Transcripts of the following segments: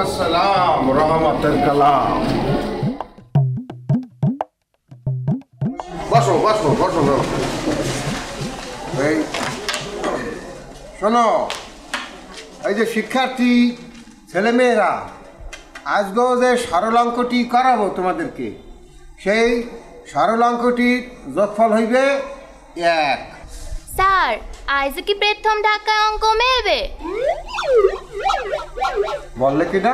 আসসালাম রহমতুল কালাম। বসো বসো বসো। এই শোনো, এই যে শিক্ষার্থী ছেলেমেয়েরা আজকেও যে সরলাঙ্কটি করাবো তোমাদেরকে, সেই সরলাঙ্কটির যোগফল হইবে 1। স্যার আজ কি প্রথম ঢাকায় অঙ্ক মেলবে? বললে কি না?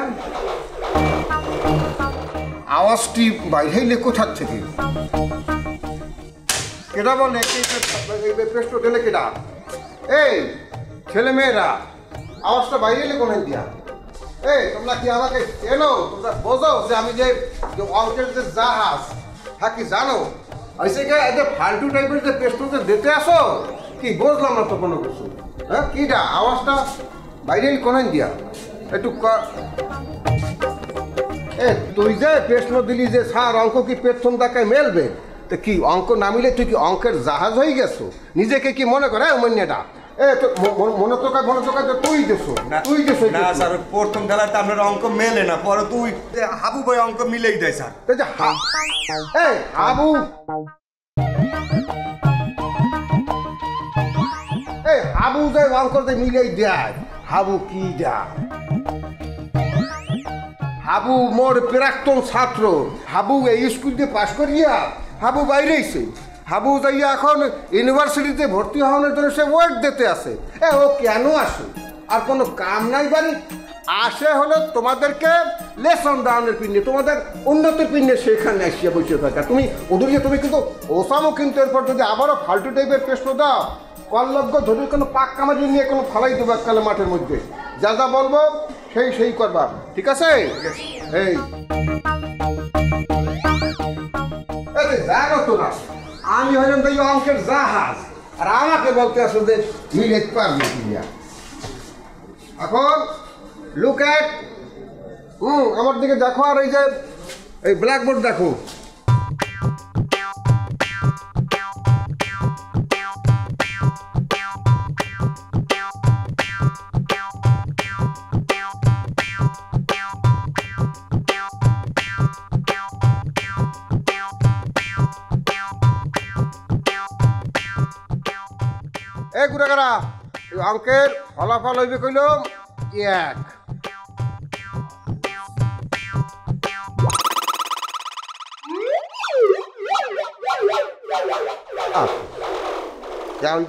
আওয়াজটি বাইরে কোথার থেকে? কেটা বলে প্রশ্ন দিলে কেটা? এই ছেলে মেয়েরা আওয়াজটা বাইরে এলে কোন দিয়া? এই তোমরা কি আমাকে চেনো? তোমরা বোঝো যে আমি যে অঙ্কের যে জাহাজ, হ্যাঁ কি জানো? ফালতু টাইপের যে প্রশ্ন দিতে আসো, কি বুঝলাম না তো কোনো কিছু। হ্যাঁ কিটা আওয়াজটা বাইরে কোন দিয়া? একটু তুই যে প্রশ্ন দিলি যে স্যার অঙ্ক কি প্রথম টাকায় মেলবে, তো কি অঙ্ক না মিলে তুই কি অঙ্কের জাহাজ হয়ে গেছো? নিজেকে কি মনে করে মন্যাটা? মনে তো তুই দেছো না স্যার, প্রথম খেলাতে আপনার অঙ্ক মেলে না, পরে তুই হাবু ভাই অঙ্ক মিলেই দেয় স্যার। হাবু হাবু যে অঙ্ক মিলেই দেয়, হাবু কি দেয়? হাবু মোর প্রাক্তন ছাত্র। হাবু এই স্কুল দিয়ে পাশ করিয়া হাবু বাইরেছে। হাবু যাইয়া এখন ইউনিভার্সিটিতে ভর্তি হওয়ার জন্য সে ওয়েট দিতে আসে। ও কেন আসে? আর কোনো কাম নাই বাড়ি আসে হলো তোমাদেরকে লেসন ডাউনের পিন্ডে, তোমাদের উন্নতির পিন্ডে সেখানে আসিয়া বসে থাকা। তুমি ওদেরকে তুমি কিন্তু ওসামও কিন্তু এরপর যদি আবারও ফালতু টাইপের প্রশ্ন দাও, কললজ্ঞ ধরে কোনো পাক কামাজি নিয়ে কোনো ফালাই দেবো এককালে মাঠের মধ্যে। যা যা বলবো সেই করবা, ঠিক আছে? এই জানো তো না আমি হইলাম তো অঙ্কের জাহাজ, আর আমাকে বলতে আসো যে মিলে পারবে কিনা। এখন লুক এট আমার দিকে দেখো, আর এই যে এই ব্ল্যাকবোর্ড দেখো। গুড়াগারা অঙ্কের ফলাফল হইবে কইল 1।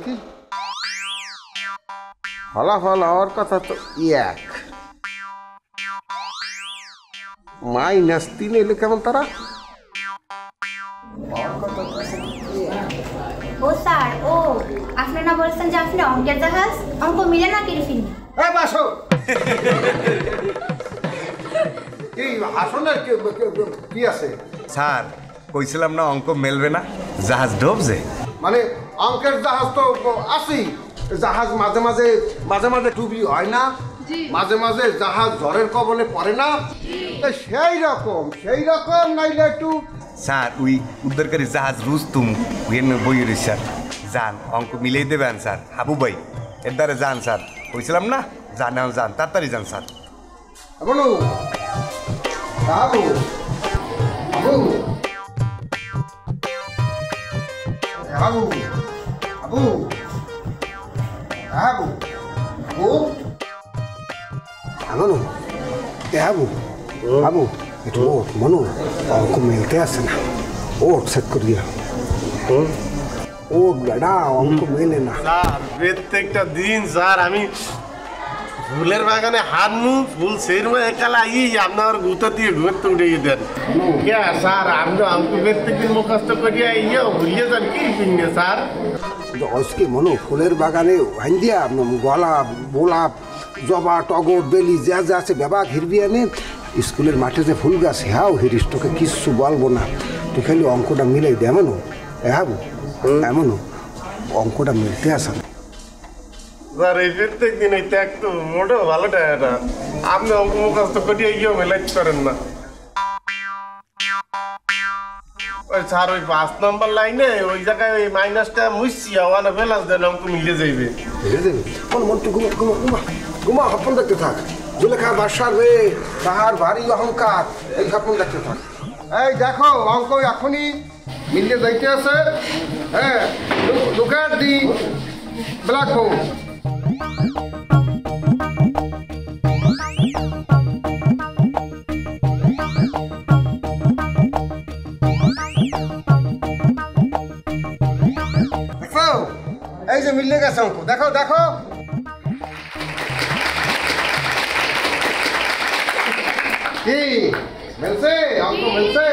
কি ফলাফল হওয়ার কথা তো 1, -3 এলে কেমন তারা? ও স্যার, ও আপনি না বলছেন যে আপনি অঙ্কের জাহাজ, অঙ্ক মিলে না কিরফিন? এই বাসো এই আসলে কি আছে? স্যার কইছিলাম না অঙ্ক মেলবে না, জাহাজ ডুবছে। মানে অঙ্কের জাহাজ তো আসি, জাহাজ মাঝে মাঝে ডুবি হয় না, মাঝে মাঝে জাহাজ ঝড়ের কবলে পড়ে না, সেই রকম নাইলে একটু। স্যার ওই উদ্ধারকারী জাহাজ রুস্তুম বই রয়েছে স্যার, যান অঙ্ক মিলেই দেবেন স্যার। হাবু ভাই এর দ্বারা যান স্যার, কইছিলাম না যান তাড়াতাড়ি যান স্যার। বলো হাবু হাবু হাবু হাবু হাবু হাবু হাবু হাবু একটু ওঠ, মনো অঙ্ক মিলতে আসে না, ওঠ সেট করিয়া। ওঠ বেড়া, অঙ্ক মেলে না স্যার। প্রত্যেকটা দিন স্যার আমি ফুলের বাগানে হারনু ফুল সেরু একালা আপনার গুতা দিয়ে ঘুরতে উঠে দেন স্যার আপনি আমাকে প্রত্যেকদিন মুখস্থ করিয়া ভুলিয়ে যান কি পিনে স্যার আজকে মনে ফুলের বাগানে ভাইন্দিয়া গোলাপ গোলাপ জবা টগর বেলি যা যা আছে বাবা ঘিরবি আনে স্কুলের মাঠে যে ফুল গাছ হ্যাঁ হিরিস তোকে কিচ্ছু বলবো না তুই খালি অঙ্কটা মিলাই দে এমনও হ্যাঁ এমনও অঙ্কটা মিলতে আসা না স্যার এই প্রত্যেক দিন এই ত্যাগ তো মোটেও ভালো টাকা আপনি অঙ্ক মুখস্থ করিয়া মেলাইতে পারেন না ওই স্যার ওই 5 নম্বর লাইনে ওই জায়গায় ওই মাইনাসটা মুছছি ওখানে ব্যালেন্স দেন অঙ্ক মিলে যাইবে বুঝে দেবে কোন মন তুই ঘুমা ঘুমা ঘুমা ঘুমা স্বপ্ন দেখতে থাক জুলেখা বাসার মেয়ে তাহার ভারী অহংকার এই স্বপ্ন দেখতে থাক এই দেখো অঙ্ক এখনই মিলে যাইতে আছে হ্যাঁ দুকার দি ব্ল্যাক বোর্ড এই যে মিলে গেছে অঙ্ক দেখো দেখো কি মিলছে অঙ্ক মিলছে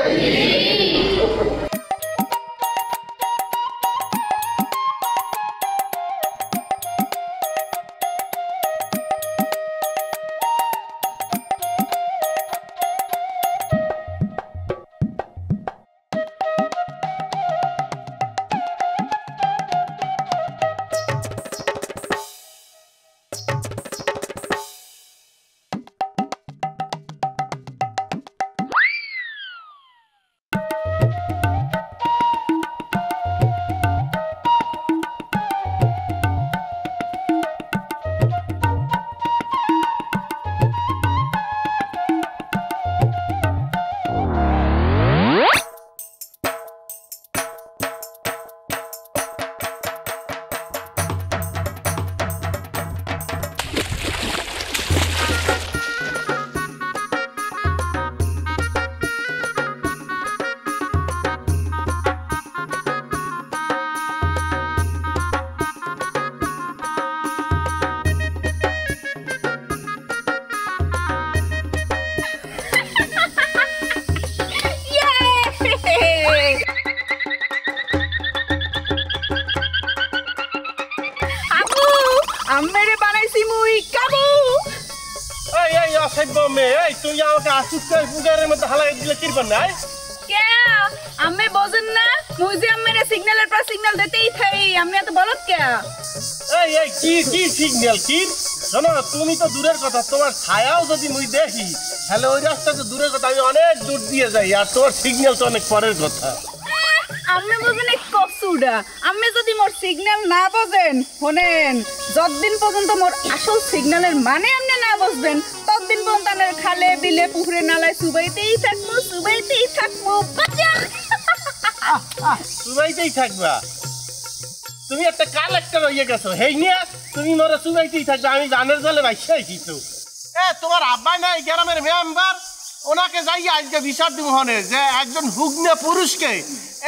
আম্মেরে বানাইছি মুই কাবু এই অসভ্য মেয়ে এই তুই আমাকে আসুকের পুজারের মধ্যে হালাই দিলে কিরবেন না কে আম্মে বোঝেন না মুই যে আম্মেরে সিগন্যালের পর সিগন্যাল দিতেই থাই আমি এত বলত কে এই কি সিগন্যাল কি শোনো তুমি তো দূরের কথা তোমার ছায়াও যদি মুই দেখি তাহলে ওই রাস্তা তো দূরের কথা আমি অনেক দূর দিয়ে যাই আর তোমার সিগন্যাল তো অনেক পরের কথা আম্মে বোঝেন এক কসুডা আম্মে যদি মোর সিগন্যাল না বোঝেন শোনেন যতদিন পর্যন্ত মোর আসল সিগন্যালের মানে আপনি না বুঝবেন ততদিন পর্যন্ত আপনার খালে বিলে পুকুরে নালায় সুবাইতেই থাকবো বাজান সুবাইতেই থাকবা তুমি একটা কালেক্টর হয়ে গেছো হেই নিয়ে তুমি মোরে সুবাইতেই থাকবে আমি জানের জলে ভাইসাই কিন্তু তোমার আব্বা নাই গ্রামের মেম্বার ওনাকে যাইয়া আজকে বিচার দিব হনে যে একজন হুগ্নে পুরুষকে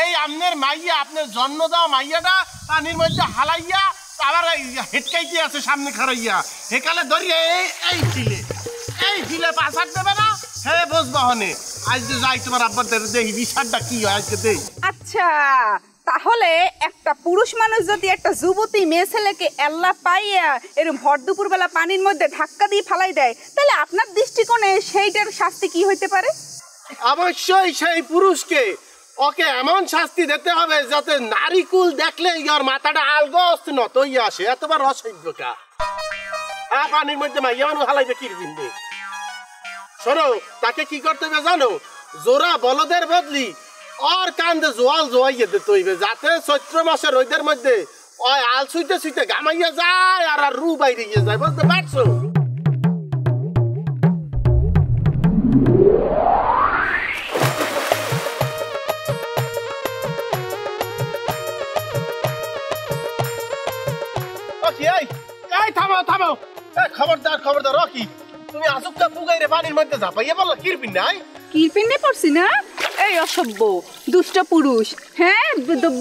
এই আপনার মাইয়া আপনার জন্ম দেওয়া মাইয়াটা পানির মধ্যে হালাইয়া আবার হেটকাইতে আছে সামনে খারাইয়া হেকালে ধরিয়ে এই ফিলে পাশার দেবে না হ্যাঁ বসবা হনে আজকে যাই তোমার আব্বার দেখি বিচারটা কি হয় আজকে দেই আচ্ছা তাহলে একটা পুরুষ মানুষ যদি একটা যুবতী মেয়ে ছেলেকে এল্লা পাইয়া এরকম ভর দুপুর বেলা পানির মধ্যে ধাক্কা দিয়ে ফালাই দেয় তাহলে আপনার দৃষ্টিকোণে সেইটার শাস্তি কি হইতে পারে অবশ্যই সেই পুরুষকে ওকে এমন শাস্তি দিতে হবে যাতে নারীকুল দেখলে ইয়ার মাথাটা আলগস্ত নত হইয়া আসে এতবার অসভ্যতা পানির মধ্যে মাইয়া মানুষ হালাইবে কিরবিন্দে শোনো তাকে কি করতে হবে জানো জোড়া বলদের বদলি और कांदे जोआल जोआइए दिते हইবে যাতে চৈত্র মাসের রোদের মধ্যে ওই আল সুইতে গামাইয়া যায় আর রু বাইরে গিয়ে যায় বুঝতে পারছো ওকে এই থামো এই খবরদার রকি তুমি আসুকটা পুগাইরে পানির মধ্যে ঝাপাইয়া বললা কিরপিন নাই কিরপিনে পড়ছি না এই অসভ্য দুষ্ট পুরুষ, হ্যাঁ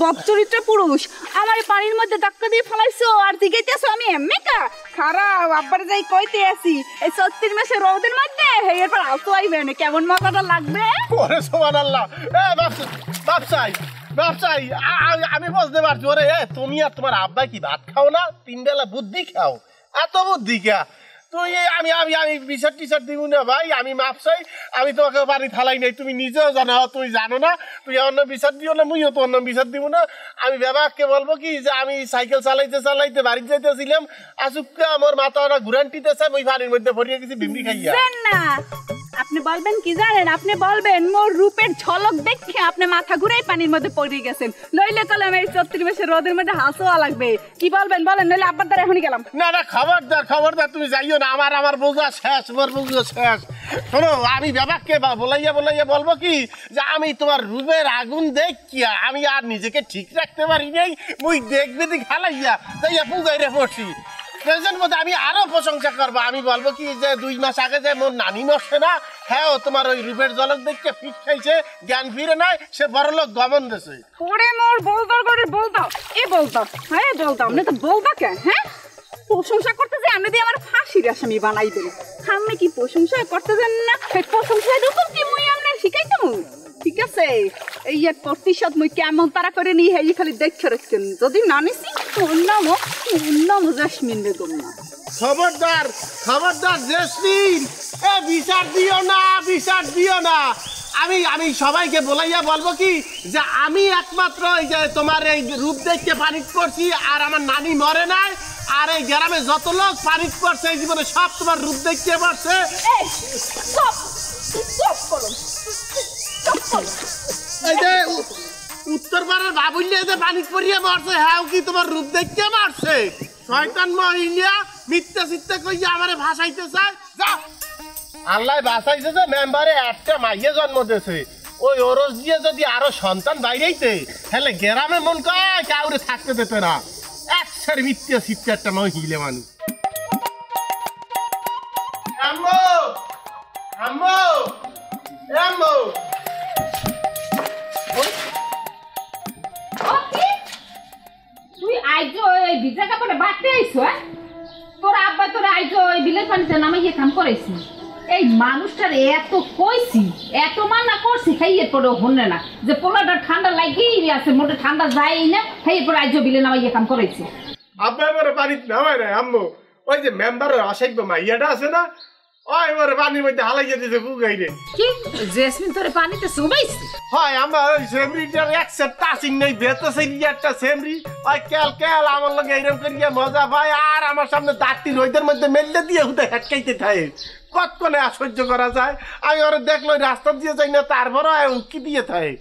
বদচরিত্র পুরুষ, আমার পানির মধ্যে ধাক্কা দিয়ে ফেলাইছো আর দিগাইতেছো আমি এমনিকা খারাপ আব্বার যাই কইতে আছি এই 36 মাসের রোদের মধ্যে এরপর আসো আইবে না কেমন মজাটা লাগবে। ওরে সুবহানাল্লাহ, বাপসাই বাপসাই আমি বুঝতে পারছি। ওরে তুমি আর তোমার আব্বা কি ভাত খাও না? 3 বেলা বুদ্ধি খাও, এত বুদ্ধি কা? তুই আমি আমি আমি বিচার টিচার দিব না ভাই, আমি মাপ চাই। আমি তোমাকে বাড়ি থালাই নাই, তুমি নিজেও জানো, তুই জানো না। তুই অন্য বিচার দিও না, মুইও তো অন্য বিচার দিব না। আমি বাবাকে বলবো কি যে আমি সাইকেল চালাইতে চালাইতে বাড়িতে যাইতেছিলাম, আসুক আমার মাথাটা ঘুরানটিতেছে, ওই বাড়ির মধ্যে ভরিয়ে গেছি বিমড়ি খাইয়া। না আপনি বলবেন কি জানেন, আপনি বলবেন মোর রূপের ঝলক দেখে আপনি মাথা ঘুরেই পানির মধ্যে পড়ে গেছেন, নইলে কলম এই 36 মাসের রোদের মধ্যে হাসোয়া লাগবে। কি বলবেন বলেন, নইলে আব্বার দ্বারা এখনই গেলাম। না না খবরদার খবরদার, তুমি যাইও না, আমার বোঝা শেষ, আমার বোঝা শেষ। শোনো, আমি বাবাকে বলাইয়া বলবো কি যে আমি তোমার রূপের আগুন দেখিয়া আমি আর নিজেকে ঠিক রাখতে পারি নাই, মুই দেখবে দিক হালাইয়া যাইয়া পুজাইরে পড়ছি। প্রেজেন্ট মধ্যে আমি আরো প্রশংসা করবো, আমি বলবো কি যে 2 মাস আগে যে মোর নানি মরছে না, হ্যাঁ তোমার ওই রূপের ঝলক দেখে ফিট খাইছে, জ্ঞান ফিরে নাই, সে বড় লোক গমন দিছে। ওরে মোর বলদার করে বলদাও, এ বলদাও, হ্যাঁ বলদাও, আপনি তো বলদা কেন? হ্যাঁ প্রশংসা করতে যে আপনি দিয়ে আমার ফাঁসির আসামি বানাইবেন, আপনি কি প্রশংসা করতে জানেন না? সেই প্রশংসায় রকম কি মুই আপনার শিখাইতাম? ঠিক আছে, এই এক প্রতিশোধ মুই কেমন তারা করে নি হেই খালি দেখে রাখছেন, যদি না নিছি ওর নাম জেসমিন বেগম না। খবরদার খবরদার জেসমিন, এ বিচার দিও না। আমি সবাইকে বলাইয়া বলবো কি যে আমি একমাত্র এই যে তোমার এই রূপ দেখতে পানি করছি, আর আমার নানি মরে নাই, আর এই গ্রামে যত লোক পানি করছে এই জীবনে সব তোমার রূপ দেখতে পারছে। এই যে উত্তর পাড়ার বাবুলিয়া যে পানি পরিয়ে মারছে, হ্যাঁ কি তোমার রূপ দেখতে মারছে? শয়তান মহিলা মিথ্যা চিত্তা কইয়া আমারে ভাসাইতে চায়। যা আল্লাহ বাঁচাইছে যে মেম্বারে একটা মাইয়ে জন্ম দিয়েছে, ওই ওরস দিয়ে যদি আরো সন্তান বাইরেইতে তাহলে গ্রামে মন কয় কাউরে থাকতে দিতে না। একসার মিথ্যা চিত্তা একটা মহিলা মানুষ। আম্মু আম্মু আম্মু, তুই আইজো এই ভিজা কাপড়ে বাড়তে আইছো? তোর আব্বা তোর আইজো এই বিলের পানিতে নামাইয়ে কাম করাইছি। এই মানুষটার এত কইছি, এত মানা করছি, খাইয়ে পরে হনে না যে পোলাটা ঠান্ডা লাগিয়ে আছে, মোটে ঠান্ডা যায় না, খাইয়ে পরে আইজো বিলে নামাইয়ে কাম করাইছি। আব্বা এবারে পানিতে নামায় না আম্মু, ওই যে মেম্বারের অসাধ্য মাইয়াটা আছে না, ওই এবারে পানির মধ্যে হালাইয়া দিতে বুগাইরে। কি জেসমিন তোরে পানিতে চুবাইছে? হয় আমার ওই সেমরিটার একসাথে টাচিং নেই, ভেতর সেরিয়া একটা সেমরি, ওই কেল আমার লগে এরকম করিয়া মজা পায়, আর আমার সামনে দাঁতটি রোদের মধ্যে মেললে দিয়ে হুদে হেটকাইতে থাকে, কতক্ষণে আর সহ্য করা যায়? আমি ওরা দেখলো রাস্তা দিয়ে যাই না, তারপরে উঁকি দিয়ে থাকে।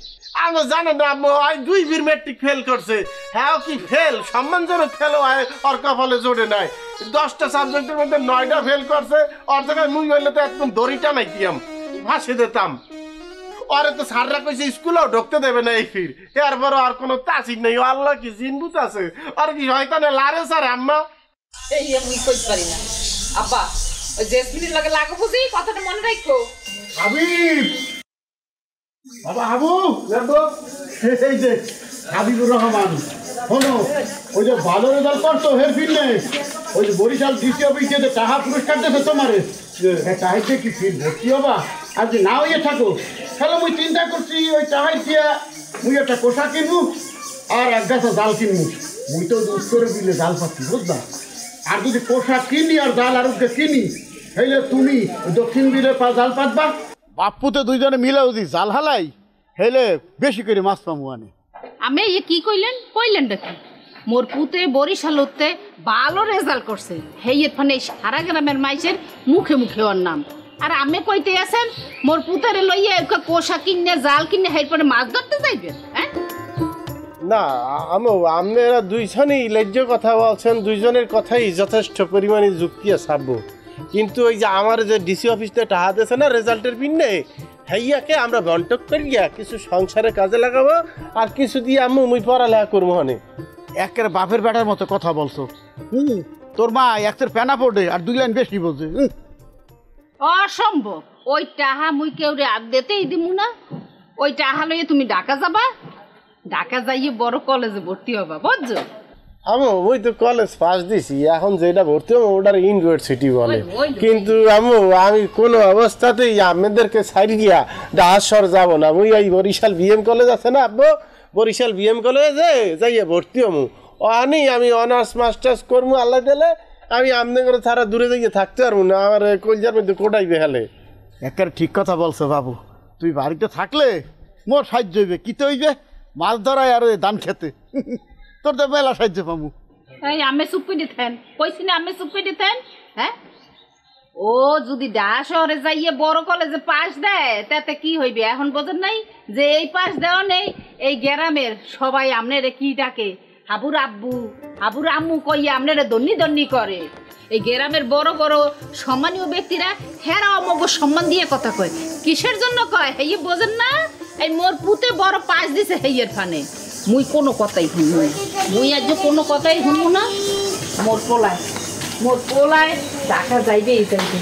আমি জানো না ওই 2 মেট্রিক ফেল করছে, হ্যাঁ কি ফেল, সম্মানজনক ফেল হয়, ওর কপালে জোটে নাই। 10টা সাবজেক্টের মধ্যে 9টা ফেল করছে, ওর জায়গায় মুই হইলে তো একদম দড়িটা নাইতিয়াম, ভাসে দিতাম। ওরে তো স্যাররা কইছে স্কুলেও ঢুকতে দেবে না এই ফির, এরপরও আর কোনো তাসিক নেই। আল্লাহ কি জিনবুত আছে, আর কি হয়তানে লারে স্যার আম্মা। এই আমি কইতে পারি না আব্বা, ওই জেসমিনের লাগে লাগো বুঝি, কথাটা মনে রাখো। হাবিব, বাবা হাবু, এই যে হাবিবুর রহমান, শোনো, ওই যে ভালো রেজাল্ট করতো হের ফিরলে, ওই যে বরিশাল ডিসি অফিসে যে টাকা পুরস্কার দেবে তোমারে, চাইতে কি ফির ভর্তি হবা? আর যে না হইয়ে থাকো তাহলে মুই চিন্তা করছি ওই চাহাই দিয়া মুই একটা পোশাক কিনবো আর এক গাছা জাল কিনবো। মুই তো উত্তরে দিলে জাল পাচ্ছি বুঝবা, আর যদি পোশাক কিনি আর জাল আর কিনি তাইলে তুমি দক্ষিণ বিলে জাল পাতবা, বাপ্পুতে 2জনে মিলে যদি জাল হালাই হেলে বেশি করে মাছ পামু আনে। আমি এই কি কইলেন দেখি, মোর পুতে বরিশাল উঠতে ভালো রেজাল্ট করছে, হেইয়ের ফানে সারা গ্রামের মাইসের মুখে মুখে ওর নাম, আর আমি কইতে আছেন মোর পুতারে লইয়া পোশাক কিনে জাল কিনে হের পরে মাছ ধরতে যাইবেন? হ্যাঁ না আপনারা 2জনই লেজ্জ কথা বলছেন, 2জনের কথাই যথেষ্ট পরিমাণে যুক্তি সাব্য, কিন্তু ওই যে আমার যে ডিসি অফিসতে টাকা দিয়েছে না রেজাল্টের পিন্নে, হেইয়াকে আমরা বন্টক করিয়া কিছু সংসারে কাজে লাগাবো, আর কিছু দিয়ে আম্মু মুই পড়ালেখা করবো। মানে একের বাপের বেটার মতো কথা বলছো। তোর মা একটার প্যানা পড়ে আর 2 লাইন বেশি বলছে। অসম্ভব, ওই টাহা মুই কেউ আর দিতেই দিমু না। ওই টাকা লইয়ে তুমি ঢাকা যাবা, ঢাকা যাইয়ে বড় কলেজে ভর্তি হবা, বুঝছো? আমু ওই তো কলেজ পাস দিছি, এখন যেটা ভর্তি হবো ওটার ইউনিভার্সিটি বলে। কিন্তু আমু আমি কোনো অবস্থাতেই আপনাদেরকে ছাড়ি দিয়া ডাহাসর যাব না। মুই ওই বরিশাল বিএম কলেজ আছে না আব্বু, বরিশাল বিএম কলেজে যাইয়ে ভর্তি হবো। আনি আমি অনার্স মাস্টার্স করবো, আল্লাহ দিলে আমি আমনে করে ছাড়া দূরে যাইয়ে থাকতে পারবো না, আমার কলজার মধ্যে কোটাই বেহালে। একের ঠিক কথা বলছো বাবু, তুই বাড়িতে থাকলে মোর সাহায্য হইবে, কিতে হইবে মাছ ধরায় আর ধান খেতে তোর তো মেলা সাহায্য পাবো। এই আমি চুপ করে থাকেন, কইছি না আমি চুপ করে থাকেন। হ্যাঁ, ও যদি ঢাকা শহরে যাইয়ে বড় কলেজে পাস দেয় তাতে কি হইবে? এখন বোঝেন নাই যে এই পাস দেওয়া নেই, এই গ্রামের সবাই আপনারে কি ডাকে? হাবুর আব্বু, হাবুর আম্মু কইয়া আপনারে দন্নি দন্নি করে। এই গ্রামের বড় বড় সম্মানীয় ব্যক্তিরা হেরা অমগ সম্মান দিয়ে কথা কয়। কিসের জন্য কয় হেই বোঝেন না? এই মোর পুতে বড় পাস দিছে হেইয়ের ফানে। মুই কোনো কথাই শুনবো, মুই আজ কোনো কথাই শুনবো না। মোর পোলায় ঢাকা যাইবেই যাইবে।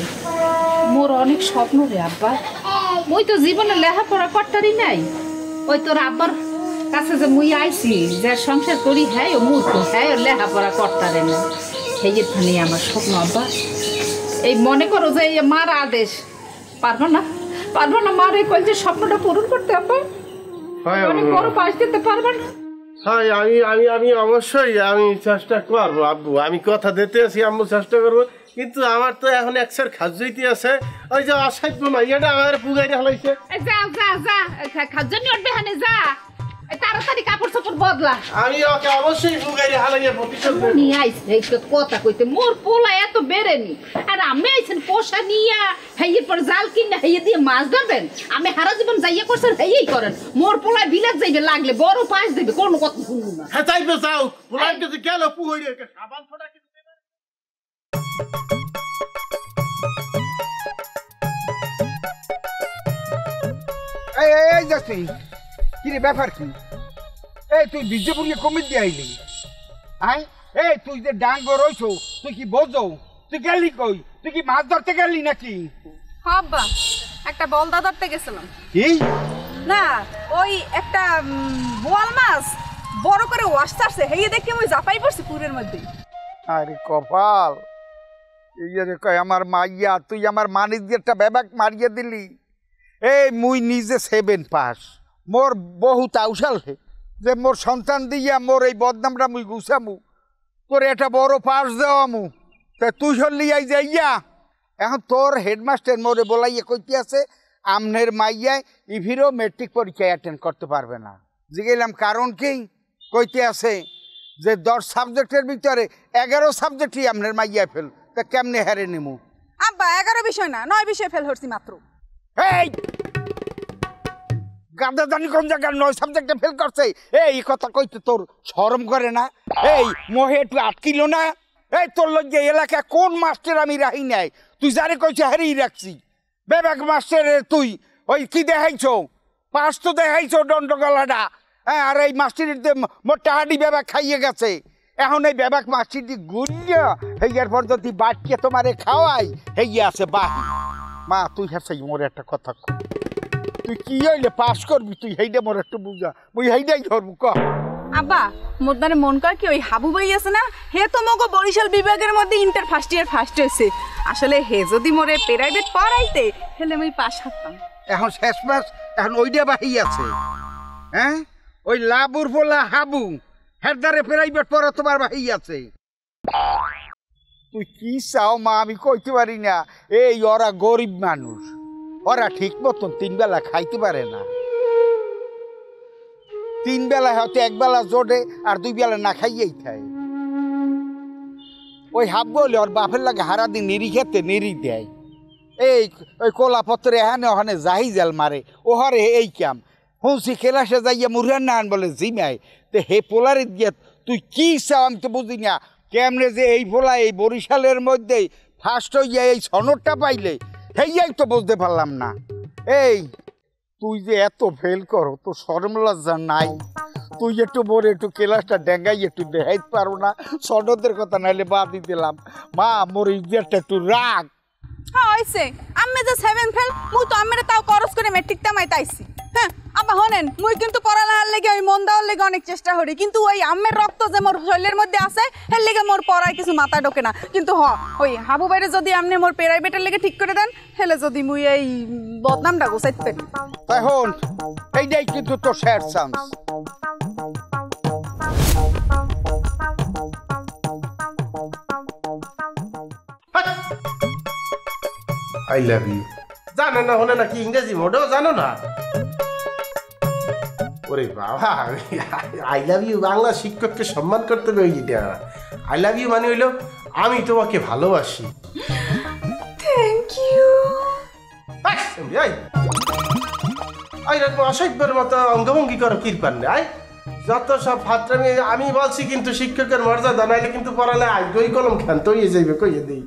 মোর অনেক স্বপ্ন রে আব্বা, মুই তো জীবনে লেখাপড়া করতারি নাই। ওই তোর আব্বার কাছে যে মুই আইছি, যে সংসার করি হ্যাঁ ও মুখ হ্যাঁ লেখাপড়া করতারে না, সেই ফানে আমার স্বপ্ন আব্বা। এই মনে করো যে এই মার আদেশ, পারবো না মার এই কলজের স্বপ্নটা পূরণ করতে আব্বা। অনেক বড় পাশ দিতে পারবে না। হ্যাঁ আমি অবশ্যই আমি চেষ্টা করবো আব্বু, আমি কথা দিতে আছি আম্মু চেষ্টা করবো। কিন্তু আমার তো এখন একশোর খাদ্যইতে আছে, ওই যে অসাধ্য না এটা আমার পুগাইতে হলাইছে। যা খাদ্যনি উঠবে হানে, যা তাড়াতাড়ি কাপড় চাপড় বদলা। আমি ওকে অবশ্যই পুগাইতে হালাইয়া প্রতিশোধ নেব। নিয়ে আইছে এই কথা কইতে মোর পোলা এত বেড়েনি, আর আমি আইছেন পোষা নিয়া হেইয়ের পর জাল কিনা হেইয়ে দিয়ে মাছ ধরবেন। আমি সারা জীবন যাইয়া করছেন হেইয়েই করেন। মোর পোলায় বিলাস যাইবে, লাগলে বড় পাশ দেবে, কোনো কথা শুনবো না। হ্যাঁ যাইবে যাও, পোলার কাছে গেল পুগাইরে সাবান ফোটা কিন্তু দেবে। এই যাচ্ছি কি রে, ব্যাপার কি? এই তুই বিজেপুরিয়ে কমিট দিয়ে আইলি? আয় এই তুই যে ডাঙ্গ রইছো, তুই কি বোঝো? তুই গেলি কই? তুই কি মাছ ধরতে গেলি নাকি? আব্বা একটা বলদা ধরতে গেছিলাম। কি না ওই একটা বোয়াল মাছ বড় করে ওয়াশ ছাড়ছে, হেয়ে দেখে আমি জাপাই পড়ছি পুরের মধ্যে। আরে কপাল, এই যে কয় আমার মাইয়া, তুই আমার মানিজ্যেরটা ব্যাবাক মারিয়ে দিলি। এই মুই নিজে 7 পাস, মোর বহু তাউসাল যে মোর সন্তান দিয়া মোর এই বদনামটা মুই গুছামু, তোর একটা বড় পাস দেওয়ামু, তা তুই হলি আই যাইয়া এখন তোর হেডমাস্টার মোরে বলাইয়া কইতে আছে আমনের মাইয়ায় ইভিরও মেট্রিক পরীক্ষা অ্যাটেন্ড করতে পারবে না। জিগেলাম কারণ কি? কইতে আছে যে 10 সাবজেক্টের ভিতরে 11 সাবজেক্টই আমনের মাইয়ায় ফেল, তা কেমনে হারে নিমু? আব্বা 11 বিষয় না 9 বিষয় ফেল হরছি মাত্র। এই গাদা জানি কোন জায়গায় 9 সাবজেক্টে ফেল করছে? এই কথা কইতে তোর শরম করে না? এই মোহে একটু আটকিল না? এই তোর লজ্জা এলাকা কোন মাস্টার আমি রাহি নাই? তুই যারে কইছে হারিয়ে রাখছি বেবাক মাস্টারের। তুই ওই কি দেখাইছো? পাস তো দেখাইছো দণ্ডগলাটা। হ্যাঁ, আর এই মাস্টারিতে মোটা হাডি বেবাক খাইয়ে গেছে। এখন এই বেবাক মাস্টারটি গুলিয়া হেয়ার পর যদি বাটকে তোমারে খাওয়াই হেইয়া আছে বাহি। মা তুই হাসাই মোর একটা কথা, তুই কি হইলে পাস করবি? তুই হেইডা মোর একটু বুঝা, মুই হেইডাই ধরবো। ক আব্বা মোর মানে মন কর কি ওই হাবু ভাই আছে না, হে তো মগো বরিশাল বিভাগের মধ্যে ইন্টার ফার্স্ট ইয়ার ফার্স্ট হয়েছে। আসলে হে যদি মোরে প্রাইভেট পড়াইতে হেলে আমি পাস হতাম। এখন শেষ মাস, এখন ওইটা বাহি আছে। হ্যাঁ, ওই লাবুর বলা হাবু হেরদারে প্রাইভেট পড়া তোমার বাহি আছে। তুই কি চাও মা আমি কইতে পারি না। এই ওরা গরিব মানুষ, ওরা ঠিক মতন 3 বেলা খাইতে পারে না। 3 বেলা হয়তো 1 বেলা জোটে আর 2 বেলা না খাইয়েই খায়। ওই হাব বলে ওর বাপের লাগে হারা দিন নিরি খেতে নিরি দেয়। এই ওই কলাপত্রে এখানে ওখানে যাই জাল মারে ওহারে এই কাম হুঁসি খেলাসে যাইয়া মুরান না আন বলে জিমাই। তো হে পোলারে দিয়ে তুই কি চাও আমি তো বুঝি না। কেমনে যে এই পোলা এই বরিশালের মধ্যে ফার্স্ট হইয়া এই সনদটা পাইলে হেয়াই তো বুঝতে পারলাম না। এই তুই যে এত ফেল করো তো শরম লজ্জা নাই? তুই একটু বলে একটু ক্লাসটা ডেঙ্গাই একটু দেখাইতে পারো না? সনদের কথা নাইলে বাদই দিলাম। মা মোর ইজ্জতটা একটু রাখ। হ্যাঁ হইছে, আমি যে 7 ফেল মু তো আমরা তাও খরচ করে মেট্রিক তামাই তাইছি। হ্যাঁ আব্বা হনেন মুই কিন্তু পড়ালেখার লেগে ওই মন দেওয়ার লেগে অনেক চেষ্টা করি, কিন্তু ওই আম্মের রক্ত যে মোর শরীরের মধ্যে আছে এর লেগে মোর পড়ায় কিছু মাথা ঢোকে না। কিন্তু ওই হাবু বাইরে যদি আপনি মোর প্রাইভেটের লেগে ঠিক করে দেন হেলে যদি মুই এই বদনামটা গোছাইতে পারি। এখন এইটাই কিন্তু তোর share chance. I love you জানো না, হলে নাকি ইংরেজি মোটেও জানো না? ওরে বাবা, আই লাভ ইউ বাংলা শিক্ষককে সম্মান করতে হবে। ওইটা আই লাভ ইউ মানে হইলো আমি তোমাকে ভালোবাসি। Thank you. এইরকম অসভ্যের মতো অঙ্গভঙ্গি করো কিরপার নেই। যত সব ফাত্রামি আমি বলছি, কিন্তু শিক্ষকের মর্যাদা নাইলে কিন্তু পড়ালে আই কলম খান তো যাইবে কইয়ে দিই।